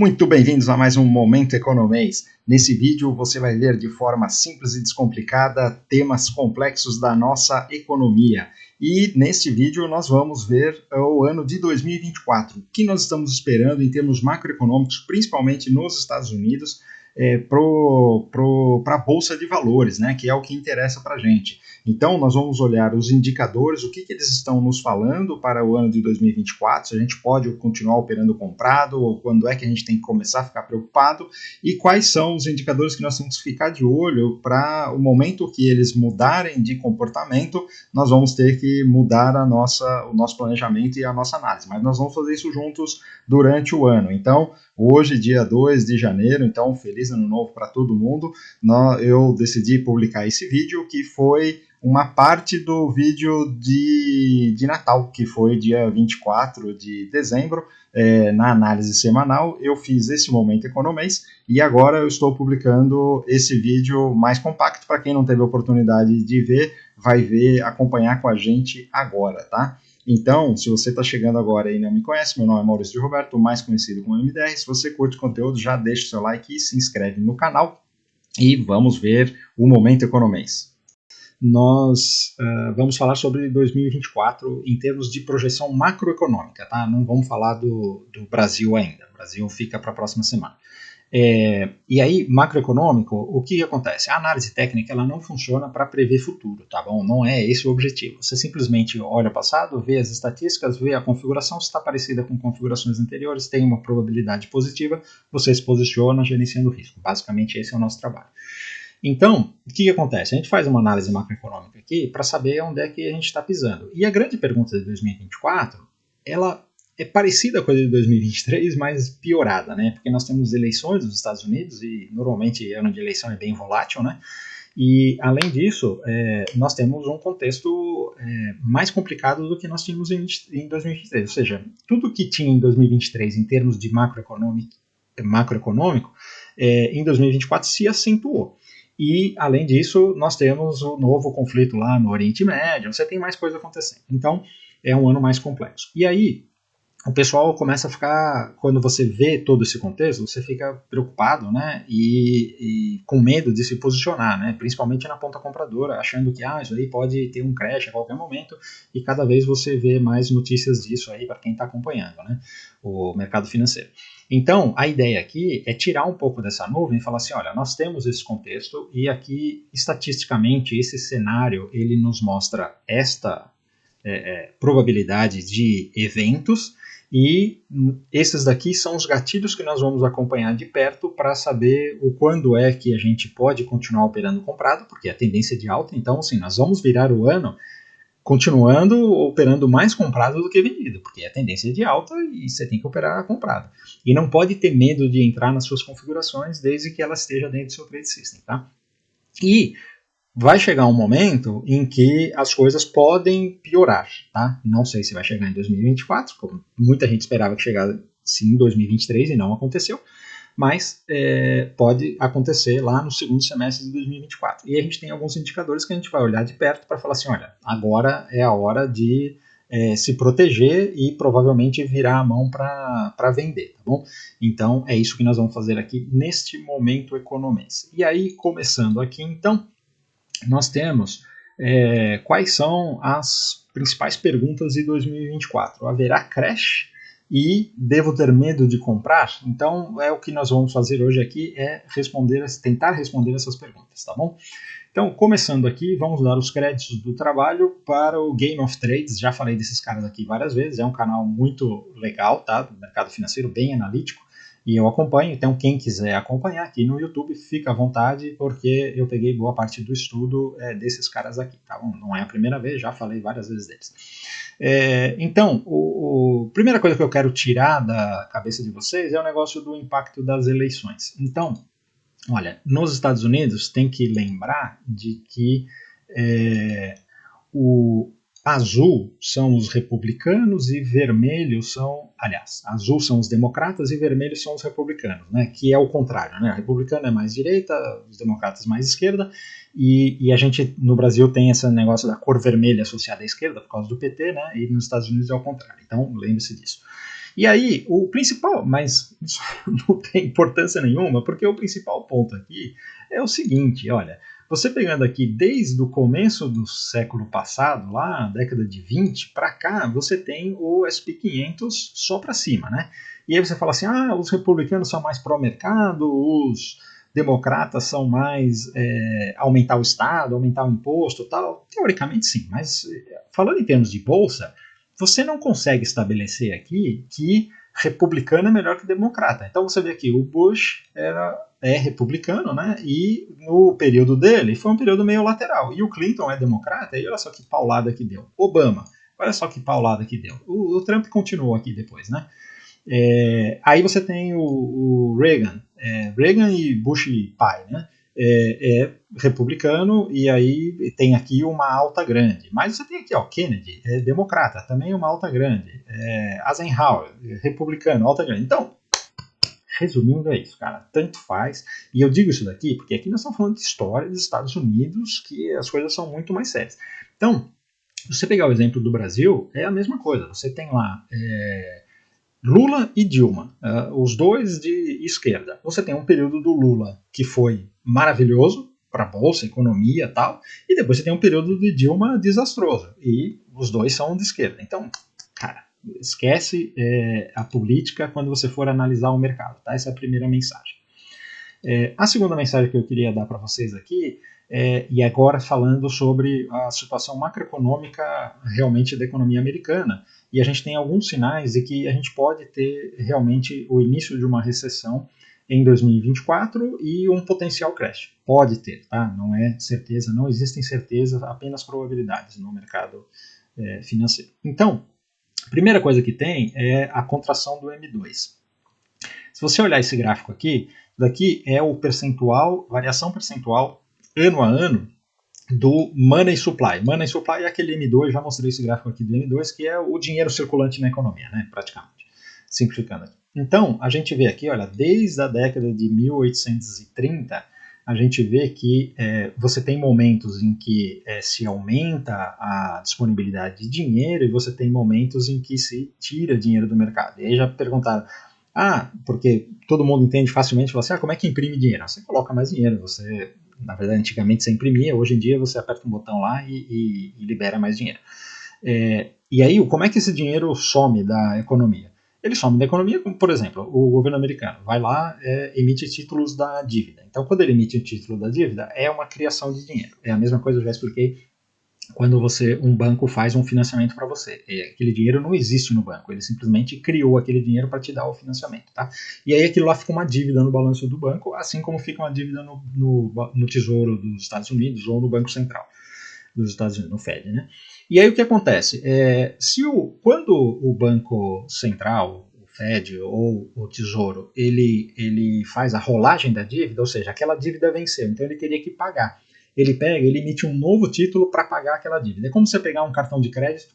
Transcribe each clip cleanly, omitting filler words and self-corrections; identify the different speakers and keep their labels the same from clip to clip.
Speaker 1: Muito bem-vindos a mais um Momento Economês. Nesse vídeo você vai ver de forma simples e descomplicada temas complexos da nossa economia. E neste vídeo nós vamos ver o ano de 2024, o que nós estamos esperando em termos macroeconômicos, principalmente nos Estados Unidos, para a Bolsa de Valores, né, que é o que interessa para a gente. Então, nós vamos olhar os indicadores, o que eles estão nos falando para o ano de 2024, se a gente pode continuar operando comprado, ou quando é que a gente tem que começar a ficar preocupado, e quais são os indicadores que nós temos que ficar de olho para o momento que eles mudarem de comportamento, nós vamos ter que mudar o nosso planejamento e a nossa análise. Mas nós vamos fazer isso juntos durante o ano. Então, hoje, dia 2 de janeiro, então feliz ano novo para todo mundo, eu decidi publicar esse vídeo que foi uma parte do vídeo de Natal, que foi dia 24 de dezembro, na análise semanal. Eu fiz esse Momento Economês e agora eu estou publicando esse vídeo mais compacto. Para quem não teve a oportunidade de ver, vai ver, acompanhar com a gente agora, tá? Então, se você está chegando agora e não me conhece, meu nome é Maurício de Roberto, mais conhecido como MDR. Se você curte o conteúdo, já deixa o seu like e se inscreve no canal. E vamos ver o Momento Economês. Nós vamos falar sobre 2024 em termos de projeção macroeconômica, tá? Não vamos falar do Brasil ainda, o Brasil fica para a próxima semana. E aí, macroeconômico, o que acontece? A análise técnica ela não funciona para prever futuro, tá bom? Não é esse o objetivo. Você simplesmente olha o passado, vê as estatísticas, vê a configuração, se está parecida com configurações anteriores, tem uma probabilidade positiva, você se posiciona gerenciando o risco. Basicamente, esse é o nosso trabalho. Então, o que acontece? A gente faz uma análise macroeconômica aqui para saber onde é que a gente está pisando. E a grande pergunta de 2024, ela é parecida com a de 2023, mas piorada, né? Porque nós temos eleições nos Estados Unidos e normalmente ano de eleição é bem volátil, né? E, além disso, nós temos um contexto mais complicado do que nós tínhamos em 2023. Ou seja, tudo que tinha em 2023 em termos de macroeconômico em 2024 se acentuou. E, além disso, nós temos o novo conflito lá no Oriente Médio, você tem mais coisa acontecendo. Então, é um ano mais complexo. E aí, o pessoal começa a ficar, quando você vê todo esse contexto, você fica preocupado, né, e com medo de se posicionar, né, principalmente na ponta compradora, achando que isso aí pode ter um crash a qualquer momento, e cada vez você vê mais notícias disso aí para quem está acompanhando, né, o mercado financeiro. Então, a ideia aqui é tirar um pouco dessa nuvem e falar assim, olha, nós temos esse contexto e aqui, estatisticamente, esse cenário, ele nos mostra esta probabilidade de eventos e esses daqui são os gatilhos que nós vamos acompanhar de perto para saber o quando é que a gente pode continuar operando comprado, porque a tendência é de alta, então, assim, nós vamos virar o ano continuando operando mais comprado do que vendido, porque a tendência é de alta e você tem que operar comprado. E não pode ter medo de entrar nas suas configurações desde que ela esteja dentro do seu trade system, tá? E vai chegar um momento em que as coisas podem piorar, tá? Não sei se vai chegar em 2024, como muita gente esperava que chegasse em 2023 e não aconteceu, mas pode acontecer lá no segundo semestre de 2024. E a gente tem alguns indicadores que a gente vai olhar de perto para falar assim, olha, agora é a hora de se proteger e provavelmente virar a mão para vender, tá bom? Então, é isso que nós vamos fazer aqui neste Momento Economês. E aí, começando aqui, então, nós temos quais são as principais perguntas de 2024. Haverá crash? E devo ter medo de comprar? Então, o que nós vamos fazer hoje aqui é tentar responder essas perguntas, tá bom? Então, começando aqui, vamos dar os créditos do trabalho para o Game of Trades. Já falei desses caras aqui várias vezes, é um canal muito legal, tá? Do mercado financeiro, bem analítico, e eu acompanho. Então, quem quiser acompanhar aqui no YouTube, fica à vontade, porque eu peguei boa parte do estudo desses caras aqui, tá bom? Não é a primeira vez, já falei várias vezes deles. Então, a primeira coisa que eu quero tirar da cabeça de vocês é o negócio do impacto das eleições. Então, olha, nos Estados Unidos tem que lembrar de que o azul são os republicanos e vermelho azul são os democratas e vermelho são os republicanos, né? Que é o contrário, né? O republicano é mais direita, os democratas mais esquerda, e a gente no Brasil tem esse negócio da cor vermelha associada à esquerda por causa do PT, né? E nos Estados Unidos é o contrário. Então lembre-se disso. E aí, o principal, mas isso não tem importância nenhuma, porque o principal ponto aqui é o seguinte, olha, você pegando aqui desde o começo do século passado, lá, década de 20, para cá, você tem o S&P 500 só para cima, né? E aí você fala assim, os republicanos são mais pró-mercado, os democratas são mais aumentar o Estado, aumentar o imposto e tal. Teoricamente sim, mas falando em termos de bolsa, você não consegue estabelecer aqui que republicano é melhor que democrata. Então você vê aqui, o Bush é republicano, né? E no período dele foi um período meio lateral. E o Clinton é democrata, e olha só que paulada que deu. Obama, olha só que paulada que deu. O Trump continuou aqui depois, né? Aí você tem o Reagan, Reagan e Bush pai, né? Republicano, e aí tem aqui uma alta grande. Mas você tem aqui, ó, Kennedy, democrata, também uma alta grande. Eisenhower, republicano, alta grande. Então, resumindo, é isso, cara. Tanto faz. E eu digo isso daqui porque aqui nós estamos falando de história dos Estados Unidos, que as coisas são muito mais sérias. Então, se você pegar o exemplo do Brasil, é a mesma coisa. Você tem lá Lula e Dilma, os dois de esquerda. Você tem um período do Lula que foi maravilhoso para a bolsa, economia e tal, e depois você tem um período de Dilma desastroso, e os dois são de esquerda. Então, cara, esquece a política quando você for analisar o mercado, tá? Essa é a primeira mensagem. A segunda mensagem que eu queria dar para vocês aqui, e agora falando sobre a situação macroeconômica realmente da economia americana, e a gente tem alguns sinais de que a gente pode ter realmente o início de uma recessão em 2024 e um potencial crash. Pode ter, tá? Não é certeza, não existem certezas, apenas probabilidades no mercado financeiro. Então, a primeira coisa que tem é a contração do M2. Se você olhar esse gráfico aqui, daqui é o percentual, variação percentual ano a ano do Money Supply. Money Supply é aquele M2, já mostrei esse gráfico aqui do M2, que é o dinheiro circulante na economia, né, praticamente, simplificando aqui. Então, a gente vê aqui, olha, desde a década de 1830, a gente vê que você tem momentos em que se aumenta a disponibilidade de dinheiro e você tem momentos em que se tira dinheiro do mercado. E aí já perguntaram, porque todo mundo entende facilmente, fala assim, como é que imprime dinheiro? Você coloca mais dinheiro, você... Na verdade, antigamente você imprimia, hoje em dia você aperta um botão lá e libera mais dinheiro. E aí, como é que esse dinheiro some da economia? Ele some da economia, como, por exemplo, o governo americano vai lá, emite títulos da dívida. Então, quando ele emite o título da dívida, é uma criação de dinheiro. É a mesma coisa, eu já expliquei, quando um banco faz um financiamento para você. Aquele dinheiro não existe no banco, ele simplesmente criou aquele dinheiro para te dar o financiamento. Tá? E aí aquilo lá fica uma dívida no balanço do banco, assim como fica uma dívida no Tesouro dos Estados Unidos ou no Banco Central dos Estados Unidos, no Fed. Né? E aí o que acontece? Quando o Banco Central, o Fed ou o Tesouro, ele faz a rolagem da dívida, ou seja, aquela dívida venceu, então ele teria que pagar. Ele emite um novo título para pagar aquela dívida. É como você pegar um cartão de crédito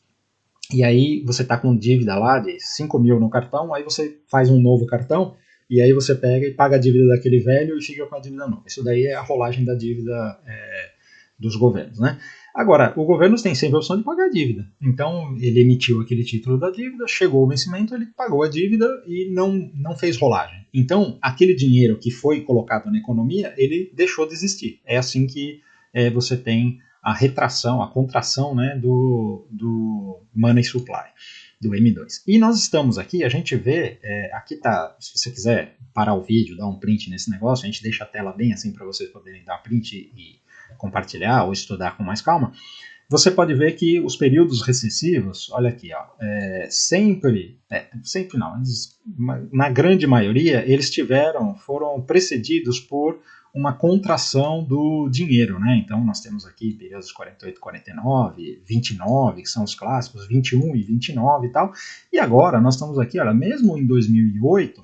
Speaker 1: e aí você está com dívida lá de 5 mil no cartão, aí você faz um novo cartão e aí você pega e paga a dívida daquele velho e fica com a dívida nova. Isso daí é a rolagem da dívida dos governos, né? Agora, o governo tem sempre a opção de pagar a dívida. Então, ele emitiu aquele título da dívida, chegou o vencimento, ele pagou a dívida e não fez rolagem. Então, aquele dinheiro que foi colocado na economia, ele deixou de existir. É assim que você tem a retração, a contração, né, do money supply, do M2. E nós estamos aqui, a gente vê, aqui tá, se você quiser parar o vídeo, dar um print nesse negócio, a gente deixa a tela bem assim para vocês poderem dar print e compartilhar ou estudar com mais calma. Você pode ver que os períodos recessivos, olha aqui, ó, sempre não, na grande maioria, eles foram precedidos por uma contração do dinheiro, né? Então nós temos aqui períodos 48, 49, 29, que são os clássicos, 21 e 29 e tal. E agora nós estamos aqui, olha, mesmo em 2008,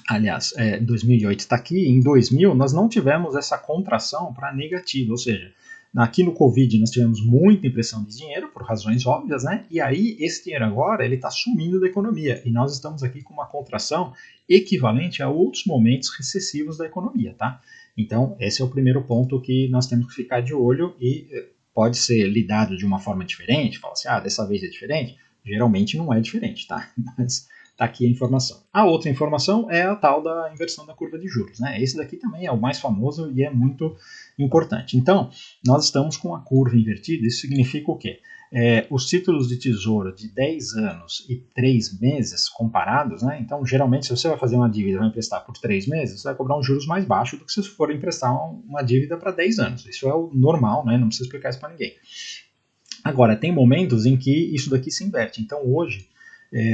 Speaker 1: aliás, 2008 está aqui, em 2000 nós não tivemos essa contração para negativa, ou seja, aqui no Covid nós tivemos muita impressão de dinheiro, por razões óbvias, né? E aí esse dinheiro agora ele está sumindo da economia e nós estamos aqui com uma contração equivalente a outros momentos recessivos da economia, tá? Então esse é o primeiro ponto que nós temos que ficar de olho e pode ser lidado de uma forma diferente, fala assim, dessa vez é diferente, geralmente não é diferente, tá? Mas Está aqui a informação. A outra informação é a tal da inversão da curva de juros, né? Esse daqui também é o mais famoso e é muito importante. Então, nós estamos com a curva invertida. Isso significa o quê? Os títulos de tesouro de 10 anos e 3 meses comparados, né? Então, geralmente, se você vai fazer uma dívida e vai emprestar por 3 meses, você vai cobrar um juros mais baixo do que se você for emprestar uma dívida para 10 anos. Isso é o normal, né? Não precisa explicar isso para ninguém. Agora, tem momentos em que isso daqui se inverte. Então, hoje,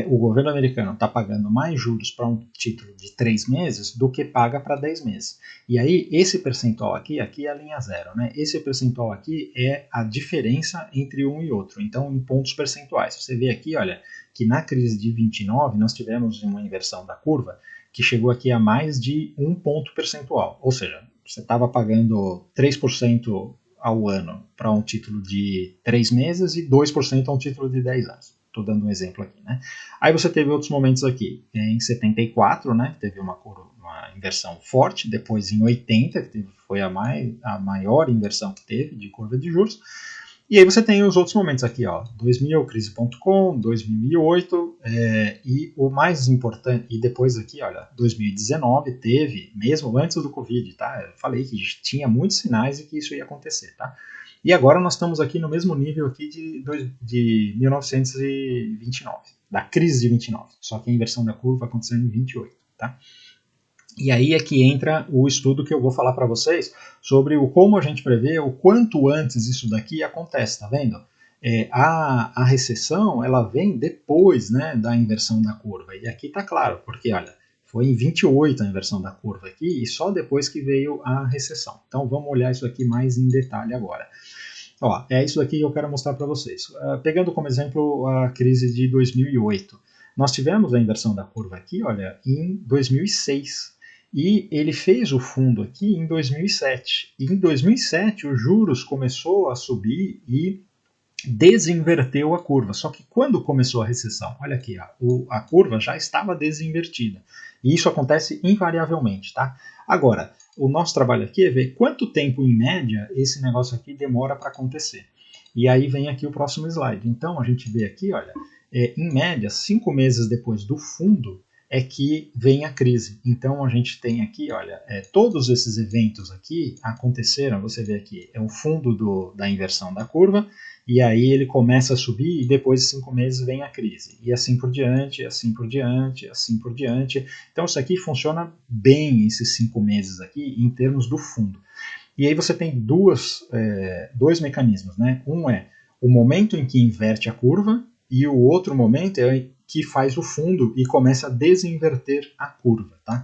Speaker 1: o governo americano está pagando mais juros para um título de 3 meses do que paga para 10 meses. E aí, esse percentual aqui é a linha zero, né? Esse percentual aqui é a diferença entre um e outro. Então, em pontos percentuais. Você vê aqui, olha, que na crise de 29 nós tivemos uma inversão da curva que chegou aqui a mais de 1 ponto percentual. Ou seja, você estava pagando 3% ao ano para um título de 3 meses e 2% a um título de 10 anos. Estou dando um exemplo aqui, né? Aí você teve outros momentos aqui, em 74, né, que teve uma inversão forte, depois em 80, que foi a maior inversão que teve de curva de juros, e aí você tem os outros momentos aqui, ó, 2000, crise.com, 2008, e o mais importante, e depois aqui, olha, 2019 teve, mesmo antes do Covid, tá? Eu falei que tinha muitos sinais de que isso ia acontecer, tá? E agora nós estamos aqui no mesmo nível aqui de 1929, da crise de 29, só que a inversão da curva aconteceu em 28, tá? E aí é que entra o estudo que eu vou falar para vocês sobre como a gente prevê o quanto antes isso daqui acontece, tá vendo? A recessão, ela vem depois, né, da inversão da curva. E aqui tá claro, porque olha, foi em 28 a inversão da curva aqui e só depois que veio a recessão. Então vamos olhar isso aqui mais em detalhe agora. Ó, é isso aqui que eu quero mostrar para vocês. Pegando como exemplo a crise de 2008. Nós tivemos a inversão da curva aqui, olha, em 2006. E ele fez o fundo aqui em 2007. E em 2007 os juros começou a subir e desinverteu a curva. Só que quando começou a recessão, olha aqui, a curva já estava desinvertida. E isso acontece invariavelmente, tá? Agora, o nosso trabalho aqui é ver quanto tempo, em média, esse negócio aqui demora para acontecer. E aí vem aqui o próximo slide. Então, a gente vê aqui, olha, em média, 5 meses depois do fundo, é que vem a crise. Então a gente tem aqui, olha, todos esses eventos aqui aconteceram, você vê aqui, é o fundo da inversão da curva, e aí ele começa a subir e depois de 5 meses vem a crise. E assim por diante, assim por diante, assim por diante. Então isso aqui funciona bem, esses 5 meses aqui, em termos do fundo. E aí você tem dois mecanismos, né? Um é o momento em que inverte a curva, e o outro momento é que faz o fundo e começa a desinverter a curva, tá?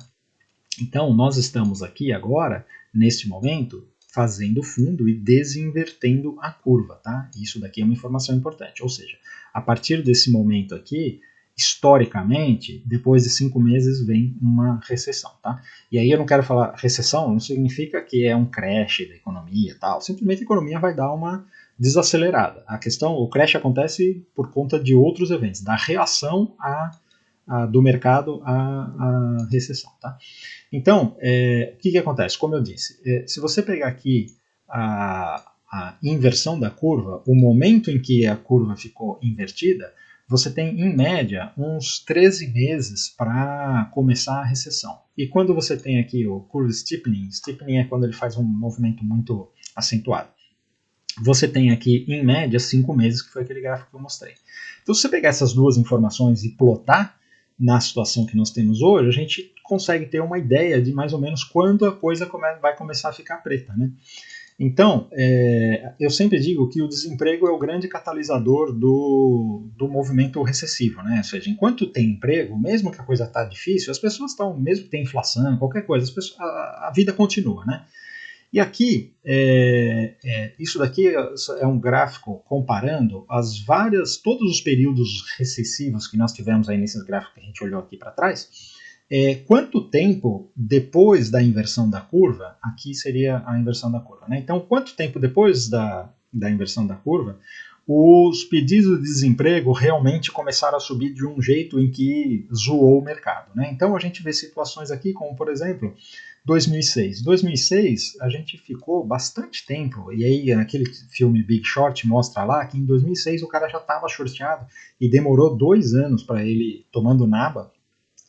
Speaker 1: Então, nós estamos aqui agora, neste momento, fazendo o fundo e desinvertendo a curva, tá? Isso daqui é uma informação importante, ou seja, a partir desse momento aqui, historicamente, depois de 5 meses vem uma recessão, tá? E aí eu não quero falar recessão, não significa que é um crash da economia e tal, simplesmente a economia vai dar uma desacelerada. A questão, o crash acontece por conta de outros eventos, da reação do mercado à recessão, tá? Então, o que acontece? Como eu disse, se você pegar aqui a inversão da curva, o momento em que a curva ficou invertida, você tem, em média, uns 13 meses para começar a recessão. E quando você tem aqui o curve steepening é quando ele faz um movimento muito acentuado. Você tem aqui, em média, 5 meses, que foi aquele gráfico que eu mostrei. Então, se você pegar essas duas informações e plotar na situação que nós temos hoje, a gente consegue ter uma ideia de mais ou menos quando a coisa vai começar a ficar preta, né? Então, eu sempre digo que o desemprego é o grande catalisador do movimento recessivo, né? Ou seja, enquanto tem emprego, mesmo que a coisa está difícil, as pessoas estão, mesmo que tenha inflação, qualquer coisa, a vida continua, né? E aqui, isso daqui é um gráfico comparando todos os períodos recessivos que nós tivemos aí nesses gráficos que a gente olhou aqui para trás, quanto tempo depois da inversão da curva, aqui seria a inversão da curva, né? Então, quanto tempo depois da inversão da curva, os pedidos de desemprego realmente começaram a subir de um jeito em que zoou o mercado, né? Então a gente vê situações aqui como, por exemplo, 2006. 2006 a gente ficou bastante tempo, e aí naquele filme Big Short mostra lá que em 2006 o cara já estava shorteado e demorou 2 anos para ele, tomando naba,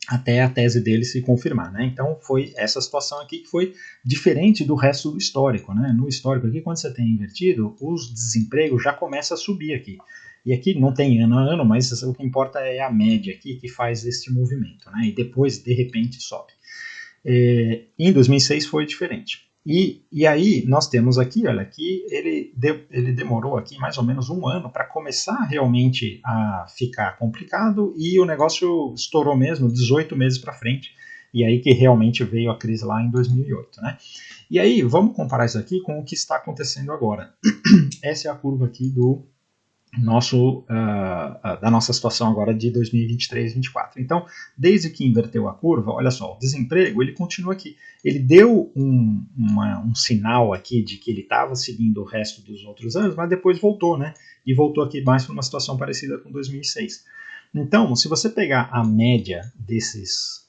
Speaker 1: até a tese dele se confirmar, né? Então foi essa situação aqui que foi diferente do resto do histórico, né? No histórico aqui, quando você tem invertido, os desempregos já começa a subir aqui. E aqui não tem ano a ano, mas o que importa é a média aqui que faz este movimento, né? E depois, de repente, sobe. Em 2006 foi diferente. E aí nós temos aqui, olha, que ele demorou aqui mais ou menos 1 ano para começar realmente a ficar complicado e o negócio estourou mesmo 18 meses para frente. E aí que realmente veio a crise lá em 2008, né? E aí vamos comparar isso aqui com o que está acontecendo agora. Essa é a curva aqui do da nossa situação agora de 2023 e 2024. Então, desde que inverteu a curva, olha só, o desemprego ele continua aqui. Ele deu um sinal aqui de que ele estava seguindo o resto dos outros anos, mas depois voltou, né? E voltou aqui mais para uma situação parecida com 2006. Então, se você pegar a média desses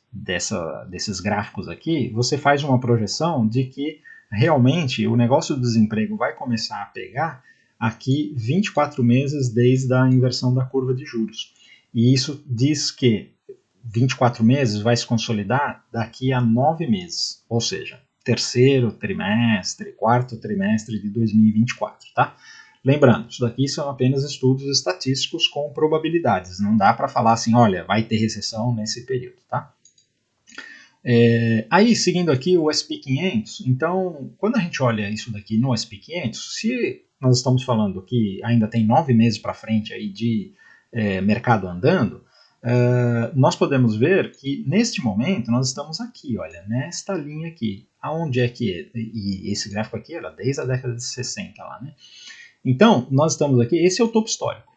Speaker 1: gráficos aqui, você faz uma projeção de que realmente o negócio do desemprego vai começar a pegar aqui 24 meses desde a inversão da curva de juros. E isso diz que 24 meses vai se consolidar daqui a 9 meses, ou seja, terceiro trimestre, quarto trimestre de 2024, tá? Lembrando, isso daqui são apenas estudos estatísticos com probabilidades, não dá para falar assim, olha, vai ter recessão nesse período, tá? Aí, seguindo aqui o SP500, então, quando a gente olha isso daqui no SP500, se nós estamos falando que ainda tem 9 meses para frente aí de mercado andando, nós podemos ver que neste momento nós estamos aqui, olha, nesta linha aqui. Aonde é que e esse gráfico aqui era desde a década de 60 lá, né? Então, nós estamos aqui, esse é o topo histórico.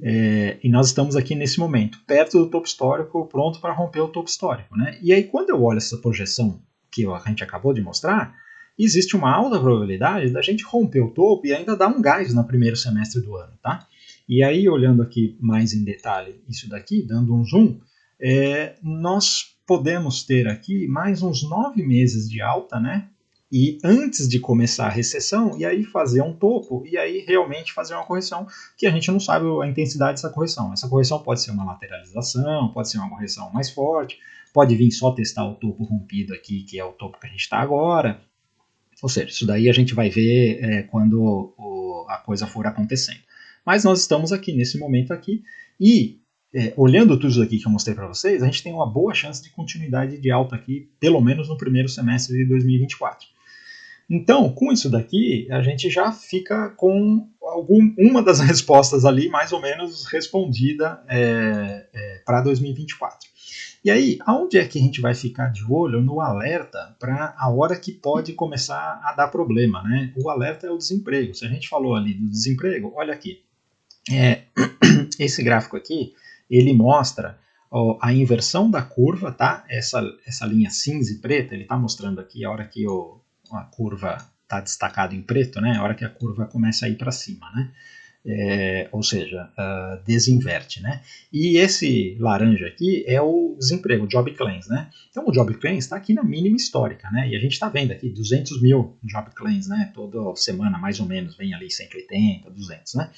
Speaker 1: E nós estamos aqui nesse momento, perto do topo histórico, pronto para romper o topo histórico, né? E aí, quando eu olho essa projeção que a gente acabou de mostrar, existe uma alta probabilidade da gente romper o topo e ainda dar um gás no primeiro semestre do ano, tá? E aí, olhando aqui mais em detalhe isso daqui, dando um zoom, nós podemos ter aqui mais uns 9 meses de alta, né? E antes de começar a recessão, e aí fazer um topo, e aí realmente fazer uma correção, que a gente não sabe a intensidade dessa correção. Essa correção pode ser uma lateralização, pode ser uma correção mais forte, pode vir só testar o topo rompido aqui, que é o topo que a gente está agora. Ou seja, isso daí a gente vai ver quando a coisa for acontecendo. Mas nós estamos aqui, nesse momento aqui, e olhando tudo isso aqui que eu mostrei para vocês, a gente tem uma boa chance de continuidade de alta aqui, pelo menos no primeiro semestre de 2024. Então, com isso daqui, a gente já fica com uma das respostas ali mais ou menos respondida para 2024. E aí, aonde é que a gente vai ficar de olho no alerta para a hora que pode começar a dar problema, né? O alerta é o desemprego. Se a gente falou ali do desemprego, olha aqui. Esse gráfico aqui, ele mostra a inversão da curva, tá? Essa linha cinza e preta, ele está mostrando aqui a hora que a curva está destacado em preto, né? A hora que a curva começa a ir para cima, né? Ou seja, desinverte, né? E esse laranja aqui é o desemprego, o job claims, né? Então o job claims está aqui na mínima histórica, né? E a gente está vendo aqui 200 mil job claims, né? Toda semana mais ou menos vem ali 180, 200, né?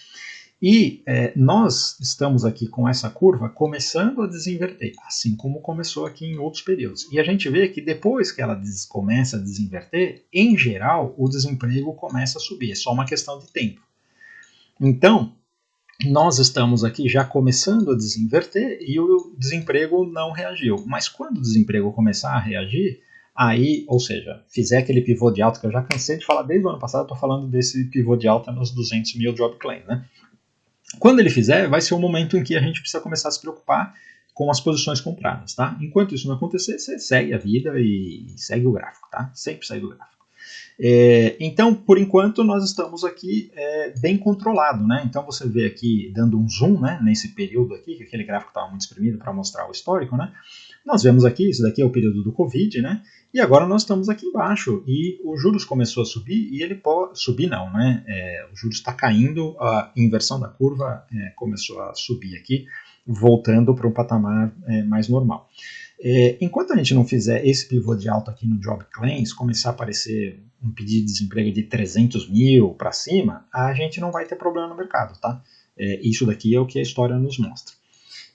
Speaker 1: E nós estamos aqui com essa curva começando a desinverter, assim como começou aqui em outros períodos. E a gente vê que depois que ela começa a desinverter, em geral, o desemprego começa a subir. É só uma questão de tempo. Então, nós estamos aqui já começando a desinverter e o desemprego não reagiu. Mas quando o desemprego começar a reagir, aí, ou seja, fizer aquele pivô de alta, que eu já cansei de falar desde o ano passado, estou falando desse pivô de alta nos 200 mil job claims, né? Quando ele fizer, vai ser o momento em que a gente precisa começar a se preocupar com as posições compradas, tá? Enquanto isso não acontecer, você segue a vida e segue o gráfico, tá? Sempre segue o gráfico. Então, por enquanto, nós estamos aqui bem controlado, né? Então você vê aqui, dando um zoom, né, nesse período aqui, que aquele gráfico estava muito espremido para mostrar o histórico, né? Nós vemos aqui, isso daqui é o período do Covid, né? E agora nós estamos aqui embaixo e os juros começou a subir e ele pode subir não, né? O juros está caindo, a inversão da curva começou a subir aqui, voltando para um patamar mais normal. Enquanto a gente não fizer esse pivô de alta aqui no Job Claims, começar a aparecer um pedido de desemprego de 300 mil para cima, a gente não vai ter problema no mercado, tá? Isso daqui é o que a história nos mostra.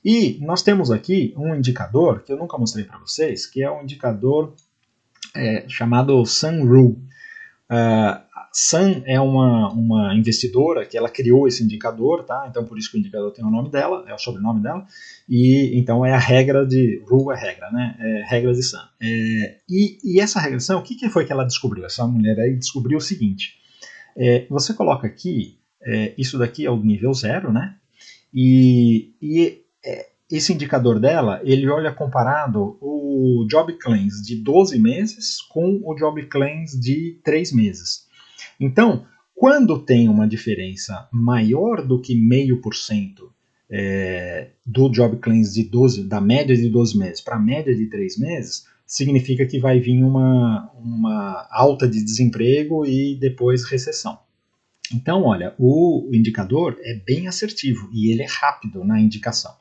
Speaker 1: E nós temos aqui um indicador que eu nunca mostrei para vocês, que é um indicador chamado Sunrule. Sun é uma investidora que ela criou esse indicador, tá? Então por isso que o indicador tem o nome dela, é o sobrenome dela, e então é a regra de, Rule é regra, né? Regra de Sun. E essa regra de Sun, o que foi que ela descobriu? Essa mulher aí descobriu o seguinte, você coloca aqui, isso daqui é o nível 0, né? Esse indicador dela, ele olha comparado o Job Claims de 12 meses com o Job Claims de 3 meses. Então, quando tem uma diferença maior do que 0,5% do Job Claims de 12, da média de 12 meses para a média de 3 meses, significa que vai vir uma alta de desemprego e depois recessão. Então, olha, o indicador é bem assertivo e ele é rápido na indicação.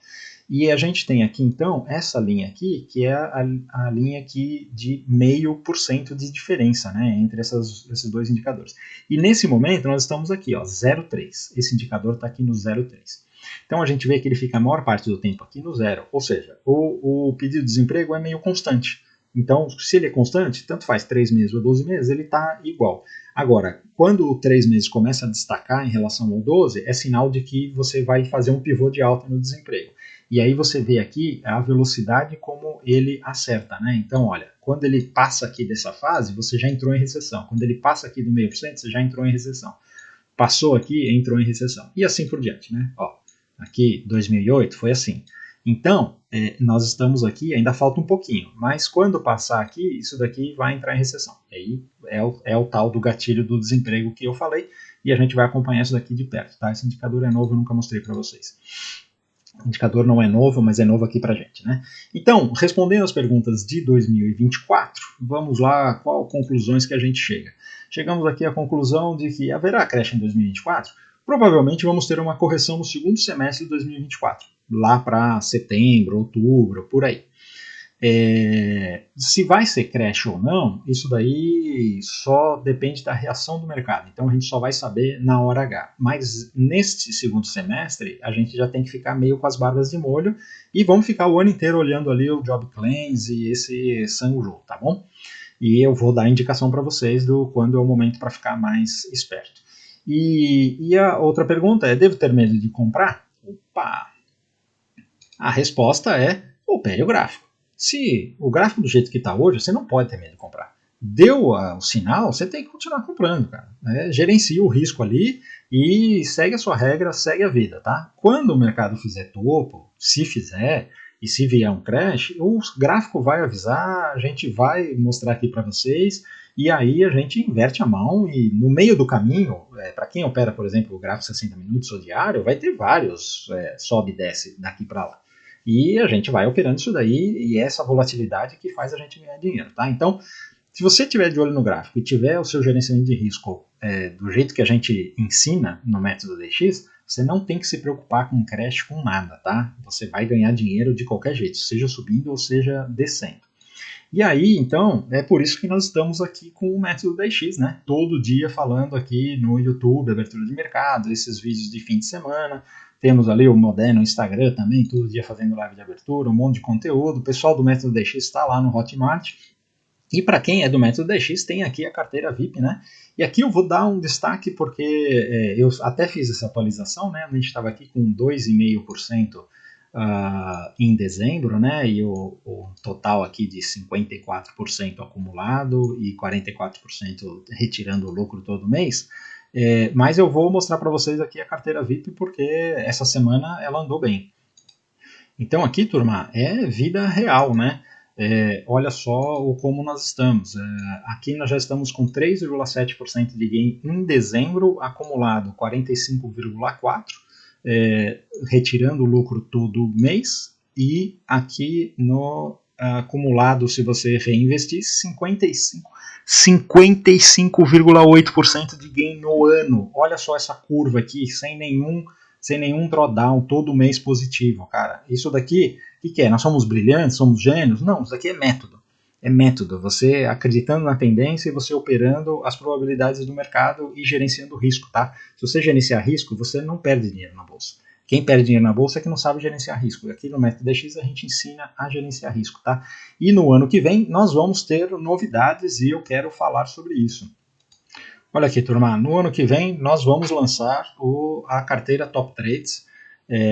Speaker 1: E a gente tem aqui, então, essa linha aqui, que é a linha aqui de 0,5% de diferença, né, entre esses dois indicadores. E nesse momento, nós estamos aqui, ó, 0,3. Esse indicador está aqui no 0,3. Então, a gente vê que ele fica a maior parte do tempo aqui no zero. Ou seja, o pedido de desemprego é meio constante. Então, se ele é constante, tanto faz 3 meses ou 12 meses, ele está igual. Agora, quando o 3 meses começa a destacar em relação ao 12, é sinal de que você vai fazer um pivô de alta no desemprego. E aí você vê aqui a velocidade como ele acerta, né? Então, olha, quando ele passa aqui dessa fase, você já entrou em recessão. Quando ele passa aqui do 0,5%, você já entrou em recessão. Passou aqui, entrou em recessão. E assim por diante, né? Ó, aqui, 2008, foi assim. Então, nós estamos aqui, ainda falta um pouquinho, mas quando passar aqui, isso daqui vai entrar em recessão. E aí é o tal do gatilho do desemprego que eu falei, e a gente vai acompanhar isso daqui de perto, tá? Esse indicador é novo, eu nunca mostrei para vocês. O indicador não é novo, mas é novo aqui para a gente, né? Então, respondendo as perguntas de 2024, vamos lá, qual conclusões que a gente chega? Chegamos aqui à conclusão de que haverá creche em 2024? Provavelmente vamos ter uma correção no segundo semestre de 2024, lá para setembro, outubro, por aí. Se vai ser creche ou não, isso daí só depende da reação do mercado. Então a gente só vai saber na hora H. Mas neste segundo semestre, a gente já tem que ficar meio com as barbas de molho e vamos ficar o ano inteiro olhando ali o Job Claims e esse Sunrule, tá bom? E eu vou dar indicação para vocês do quando é o momento para ficar mais esperto. E a outra pergunta é, devo ter medo de comprar? Opa! A resposta é, opere o gráfico. Se o gráfico do jeito que está hoje, você não pode ter medo de comprar. Deu o sinal, você tem que continuar comprando, cara. Gerencia o risco ali e segue a sua regra, segue a vida, tá? Quando o mercado fizer topo, se fizer, e se vier um crash, o gráfico vai avisar, a gente vai mostrar aqui para vocês, e aí a gente inverte a mão e no meio do caminho, para quem opera, por exemplo, o gráfico 60 minutos ou diário, vai ter vários sobe e desce daqui para lá. E a gente vai operando isso daí e essa volatilidade que faz a gente ganhar dinheiro, tá? Então, se você tiver de olho no gráfico e tiver o seu gerenciamento de risco do jeito que a gente ensina no método DX, você não tem que se preocupar com crash, com nada, tá? Você vai ganhar dinheiro de qualquer jeito, seja subindo ou seja descendo. E aí, então, é por isso que nós estamos aqui com o método DX, né? Todo dia falando aqui no YouTube, abertura de mercado, esses vídeos de fim de semana. Temos ali o Moderno Instagram também, todo dia fazendo live de abertura, um monte de conteúdo. O pessoal do método DX está lá no Hotmart. E para quem é do método DX, tem aqui a carteira VIP, né? E aqui eu vou dar um destaque porque eu até fiz essa atualização, né? A gente estava aqui com 2,5% em dezembro, né? E o total aqui de 54% acumulado e 44% retirando o lucro todo mês. Mas eu vou mostrar para vocês aqui a carteira VIP porque essa semana ela andou bem. Então aqui, turma, é vida real, né? olha só como nós estamos. Aqui nós já estamos com 3,7% de gain em dezembro, acumulado 45,4%, retirando o lucro todo mês, e aqui no acumulado, se você reinvestir, 55,8% de gain no ano. Olha só essa curva aqui, sem nenhum drawdown, todo mês positivo, cara. Isso daqui, o que é? Nós somos brilhantes, somos gênios? Não, isso daqui é método. É método, você acreditando na tendência e você operando as probabilidades do mercado e gerenciando o risco, tá? Se você gerenciar risco, você não perde dinheiro na bolsa. Quem perde dinheiro na bolsa é que não sabe gerenciar risco. Aqui no Método DX a gente ensina a gerenciar risco, tá? E no ano que vem nós vamos ter novidades e eu quero falar sobre isso. Olha aqui, turma, no ano que vem nós vamos lançar a carteira Top Trades.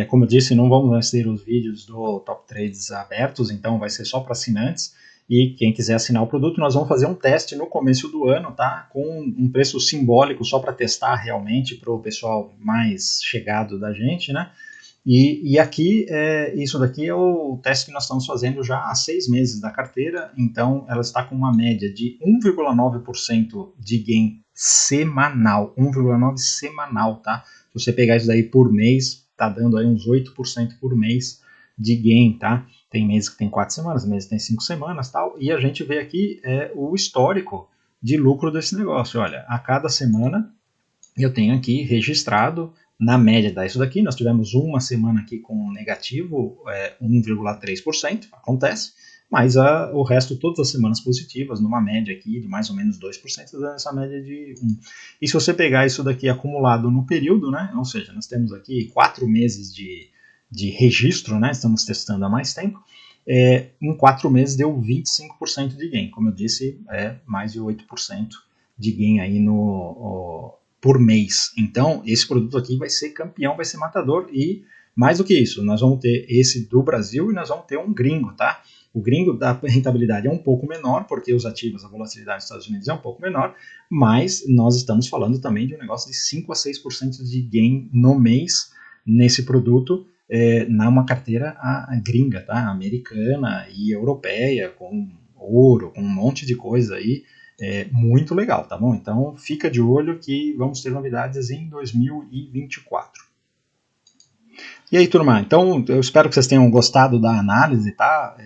Speaker 1: Como eu disse, não vamos ter os vídeos do Top Trades abertos, então vai ser só para assinantes. E quem quiser assinar o produto, nós vamos fazer um teste no começo do ano, tá? Com um preço simbólico só para testar realmente para o pessoal mais chegado da gente, né? E aqui, isso daqui é o teste que nós estamos fazendo já há 6 meses da carteira, então ela está com uma média de 1,9% de gain semanal, 1,9% semanal, tá? Se você pegar isso daí por mês, tá dando aí uns 8% por mês de gain, tá? Tem meses que tem 4 semanas, meses que tem 5 semanas, tal, e a gente vê aqui o histórico de lucro desse negócio. Olha, a cada semana eu tenho aqui registrado, na média dá isso daqui, nós tivemos uma semana aqui com negativo 1,3%, acontece, mas o resto, todas as semanas positivas, numa média aqui de mais ou menos 2%, dando essa média de 1%. E se você pegar isso daqui acumulado no período, né, ou seja, nós temos aqui 4 meses de registro, né, estamos testando há mais tempo, em 4 meses deu 25% de gain, como eu disse, mais de 8% de gain aí por mês. Então, esse produto aqui vai ser campeão, vai ser matador, e mais do que isso, nós vamos ter esse do Brasil e nós vamos ter um gringo, tá? O gringo da rentabilidade é um pouco menor, porque os ativos, a volatilidade dos Estados Unidos é um pouco menor, mas nós estamos falando também de um negócio de 5 a 6% de gain no mês nesse produto, numa carteira gringa, tá? Americana e europeia, com ouro, com um monte de coisa aí, muito legal, tá bom? Então fica de olho que vamos ter novidades em 2024. E aí, turma, então eu espero que vocês tenham gostado da análise, tá?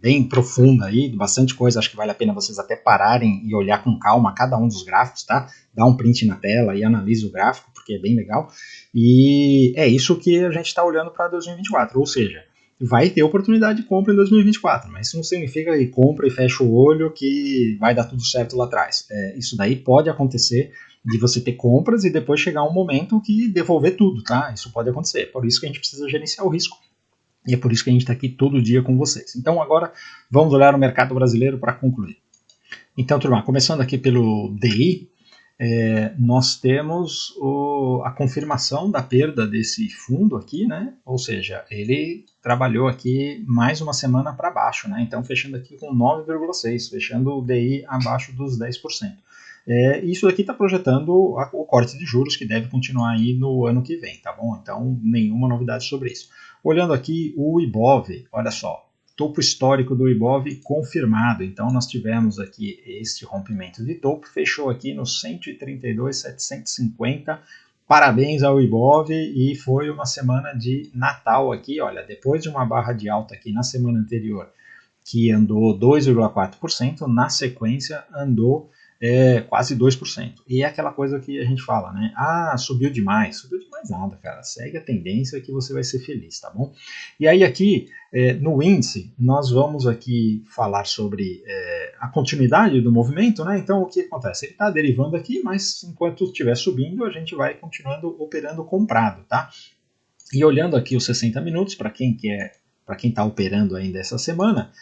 Speaker 1: Bem profunda aí, bastante coisa, acho que vale a pena vocês até pararem e olhar com calma cada um dos gráficos, tá? Dá um print na tela e analise o gráfico, porque é bem legal. E é isso que a gente está olhando para 2024, ou seja, vai ter oportunidade de compra em 2024, mas isso não significa que compra e fecha o olho que vai dar tudo certo lá atrás. Isso daí pode acontecer de você ter compras e depois chegar um momento que devolver tudo, tá? Isso pode acontecer, por isso que a gente precisa gerenciar o risco. E é por isso que a gente está aqui todo dia com vocês. Então agora vamos olhar o mercado brasileiro para concluir. Então, turma, começando aqui pelo DI, nós temos a confirmação da perda desse fundo aqui, né? Ou seja, ele trabalhou aqui mais uma semana para baixo, né? Então fechando aqui com 9,6%, fechando o DI abaixo dos 10%. Isso aqui está projetando o corte de juros que deve continuar aí no ano que vem, tá bom? Então nenhuma novidade sobre isso. Olhando aqui o Ibov, olha só, topo histórico do Ibov confirmado. Então nós tivemos aqui este rompimento de topo, fechou aqui no 132.750. Parabéns ao Ibov, e foi uma semana de Natal aqui, olha, depois de uma barra de alta aqui na semana anterior, que andou 2,4%, na sequência andou quase 2%. E é aquela coisa que a gente fala, né? Subiu demais nada, cara. Segue a tendência que você vai ser feliz, tá bom? E aí aqui, no índice, nós vamos aqui falar sobre a continuidade do movimento, né? Então, o que acontece? Ele está derivando aqui, mas enquanto estiver subindo, a gente vai continuando operando comprado, tá? E olhando aqui os 60 minutos, para quem está operando ainda essa semana,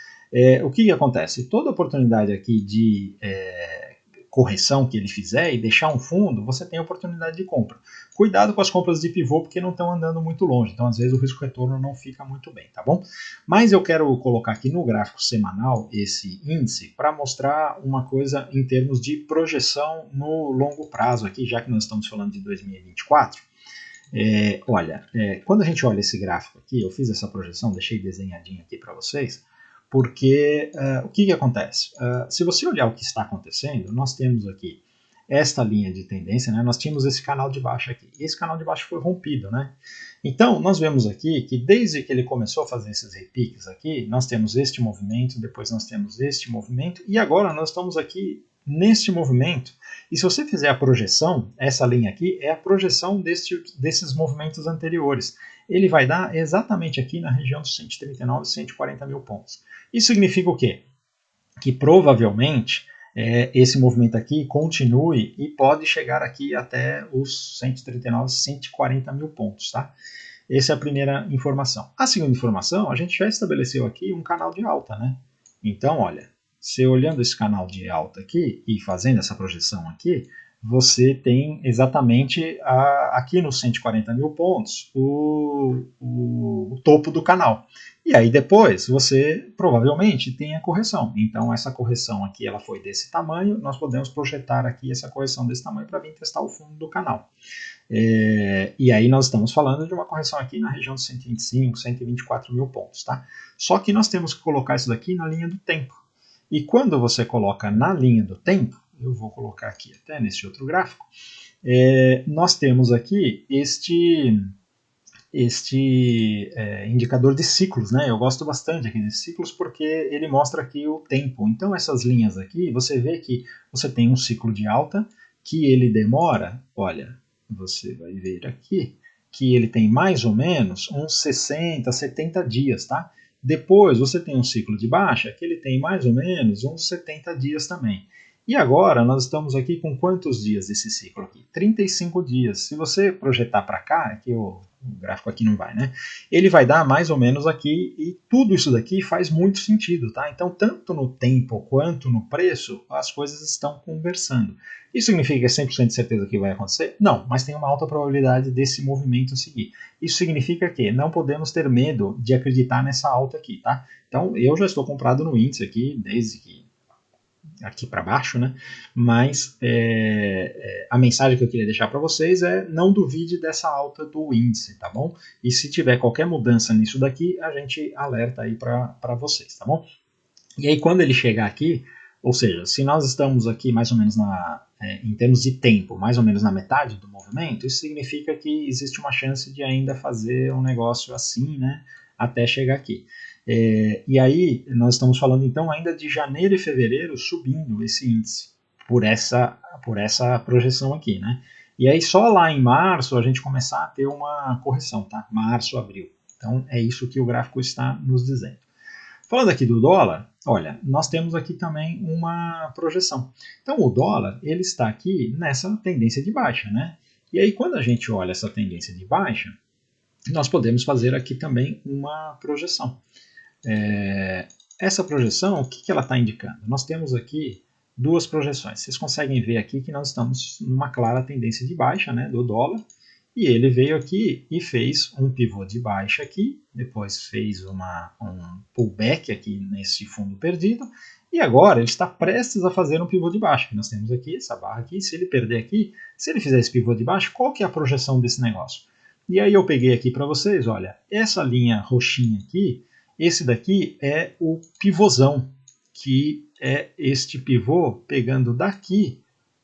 Speaker 1: o que acontece? Toda oportunidade aqui de correção que ele fizer e deixar um fundo, você tem a oportunidade de compra. Cuidado com as compras de pivô, porque não estão andando muito longe, então às vezes o risco-retorno não fica muito bem, tá bom? Mas eu quero colocar aqui no gráfico semanal esse índice para mostrar uma coisa em termos de projeção no longo prazo aqui, já que nós estamos falando de 2024. Olha, quando a gente olha esse gráfico aqui, eu fiz essa projeção, deixei desenhadinho aqui para vocês. porque o que acontece? Se você olhar o que está acontecendo, nós temos aqui esta linha de tendência, né? Nós tínhamos esse canal de baixo aqui, e esse canal de baixo foi rompido, né? Então, nós vemos aqui que desde que ele começou a fazer esses repiques aqui, nós temos este movimento, depois nós temos este movimento, e agora nós estamos aqui neste movimento. E se você fizer a projeção, essa linha aqui é a projeção desses movimentos anteriores. Ele vai dar exatamente aqui na região dos 139 e 140 mil pontos. Isso significa o quê? Que provavelmente esse movimento aqui continue e pode chegar aqui até os 139, 140 mil pontos, tá? Essa é a primeira informação. A segunda informação, a gente já estabeleceu aqui um canal de alta, né? Então, olha, você olhando esse canal de alta aqui e fazendo essa projeção aqui, você tem exatamente aqui nos 140 mil pontos o topo do canal. E aí depois você provavelmente tem a correção. Então essa correção aqui ela foi desse tamanho, nós podemos projetar aqui essa correção desse tamanho para vir testar o fundo do canal. E aí nós estamos falando de uma correção aqui na região de 125, 124 mil pontos. Tá? Só que nós temos que colocar isso daqui na linha do tempo. E quando você coloca na linha do tempo, eu vou colocar aqui até nesse outro gráfico, nós temos aqui este indicador de ciclos, né? Eu gosto bastante aqui de ciclos porque ele mostra aqui o tempo. Então essas linhas aqui, você vê que você tem um ciclo de alta que ele demora, olha, você vai ver aqui, que ele tem mais ou menos uns 60, 70 dias, tá? Depois você tem um ciclo de baixa que ele tem mais ou menos uns 70 dias também. E agora nós estamos aqui com quantos dias desse ciclo aqui? 35 dias. Se você projetar para cá, aqui o gráfico aqui não vai, né? Ele vai dar mais ou menos aqui e tudo isso daqui faz muito sentido, tá? Então, tanto no tempo quanto no preço, as coisas estão conversando. Isso significa que é 100% de certeza que vai acontecer? Não, mas tem uma alta probabilidade desse movimento seguir. Isso significa que não podemos ter medo de acreditar nessa alta aqui, tá? Então, eu já estou comprado no índice aqui, desde que aqui para baixo, né? Mas a mensagem que eu queria deixar para vocês é não duvide dessa alta do índice, tá bom? E se tiver qualquer mudança nisso daqui, a gente alerta aí para vocês, tá bom? E aí quando ele chegar aqui, ou seja, se nós estamos aqui mais ou menos em termos de tempo, mais ou menos na metade do movimento, isso significa que existe uma chance de ainda fazer um negócio assim, né? Até chegar aqui. E aí nós estamos falando então ainda de janeiro e fevereiro subindo esse índice por essa projeção aqui, né? E aí só lá em março a gente começar a ter uma correção, tá? Março, abril. Então é isso que o gráfico está nos dizendo. Falando aqui do dólar, olha, nós temos aqui também uma projeção. Então o dólar ele está aqui nessa tendência de baixa, né? E aí quando a gente olha essa tendência de baixa, nós podemos fazer aqui também uma projeção. Essa projeção, o que ela está indicando? Nós temos aqui duas projeções. Vocês conseguem ver aqui que nós estamos numa clara tendência de baixa, né, do dólar, e ele veio aqui e fez um pivô de baixa aqui, depois fez um pullback aqui nesse fundo perdido, e agora ele está prestes a fazer um pivô de baixa. Nós temos aqui essa barra aqui, se ele perder aqui, se ele fizer esse pivô de baixa, qual que é a projeção desse negócio? E aí eu peguei aqui para vocês, olha, essa linha roxinha aqui, esse daqui é o pivôzão, que é este pivô pegando daqui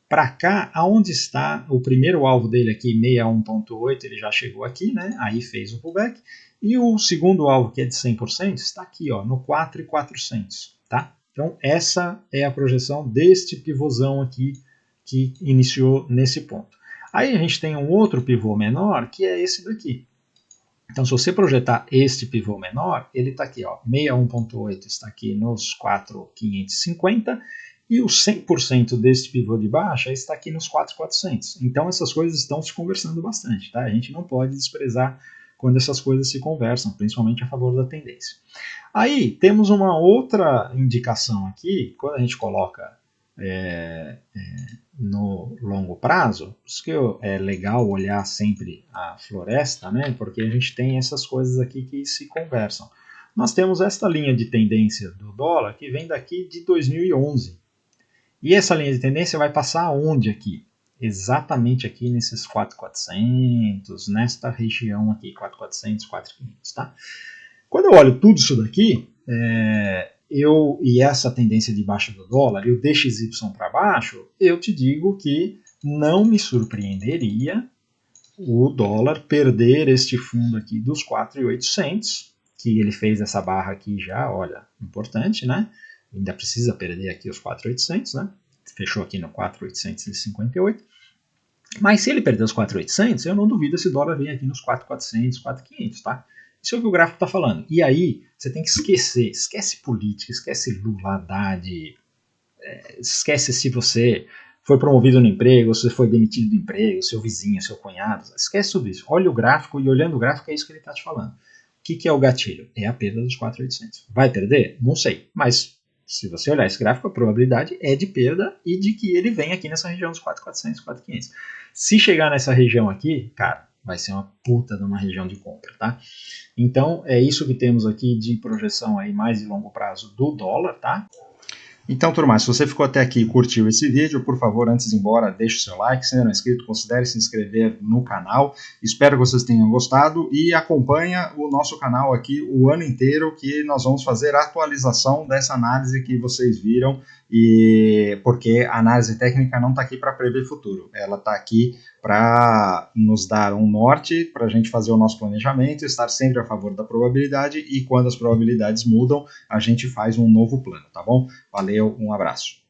Speaker 1: para cá, aonde está o primeiro alvo dele aqui, 61.8, ele já chegou aqui, né? Aí fez o pullback. E o segundo alvo, que é de 100%, está aqui, ó, no 4.400, tá? Então essa é a projeção deste pivôzão aqui que iniciou nesse ponto. Aí a gente tem um outro pivô menor, que é esse daqui. Então, se você projetar este pivô menor, ele está aqui, ó, 61.8 está aqui nos 4.550 e o 100% deste pivô de baixa está aqui nos 4.400. Então, essas coisas estão se conversando bastante, tá? A gente não pode desprezar quando essas coisas se conversam, principalmente a favor da tendência. Aí, temos uma outra indicação aqui, quando a gente coloca no longo prazo, por isso que é legal olhar sempre a floresta, né? Porque a gente tem essas coisas aqui que se conversam. Nós temos esta linha de tendência do dólar que vem daqui de 2011. E essa linha de tendência vai passar aonde aqui? Exatamente aqui nesses 4.400, nesta região aqui, 4.400, 4.500, tá? Quando eu olho tudo isso daqui, e essa tendência de baixa do dólar e o DXY para baixo, eu te digo que não me surpreenderia o dólar perder este fundo aqui dos 4.800, que ele fez essa barra aqui já, olha, importante, né? Ainda precisa perder aqui os 4.800, né? Fechou aqui no 4.858. Mas se ele perder os 4.800, eu não duvido esse dólar vir aqui nos 4.400, 4.500, tá? Isso é o que o gráfico está falando. E aí, você tem que esquece política, esquece Lula, Haddad, esquece se você foi promovido no emprego, se você foi demitido do emprego, seu vizinho, seu cunhado, esquece tudo isso. Olha o gráfico e olhando o gráfico é isso que ele está te falando. O que é o gatilho? É a perda dos 4.800. Vai perder? Não sei, mas se você olhar esse gráfico, a probabilidade é de perda e de que ele venha aqui nessa região dos 4.400, 4.500. Se chegar nessa região aqui, cara, vai ser uma puta de uma região de compra, tá? Então, é isso que temos aqui de projeção aí mais de longo prazo do dólar, tá? Então, turma, se você ficou até aqui e curtiu esse vídeo, por favor, antes de ir embora, deixe o seu like. Se ainda não é inscrito, considere se inscrever no canal. Espero que vocês tenham gostado e acompanha o nosso canal aqui o ano inteiro, que nós vamos fazer a atualização dessa análise que vocês viram, e porque a análise técnica não está aqui para prever futuro, ela está aqui para nos dar um norte, para a gente fazer o nosso planejamento, estar sempre a favor da probabilidade, e quando as probabilidades mudam, a gente faz um novo plano, tá bom? Valeu, um abraço.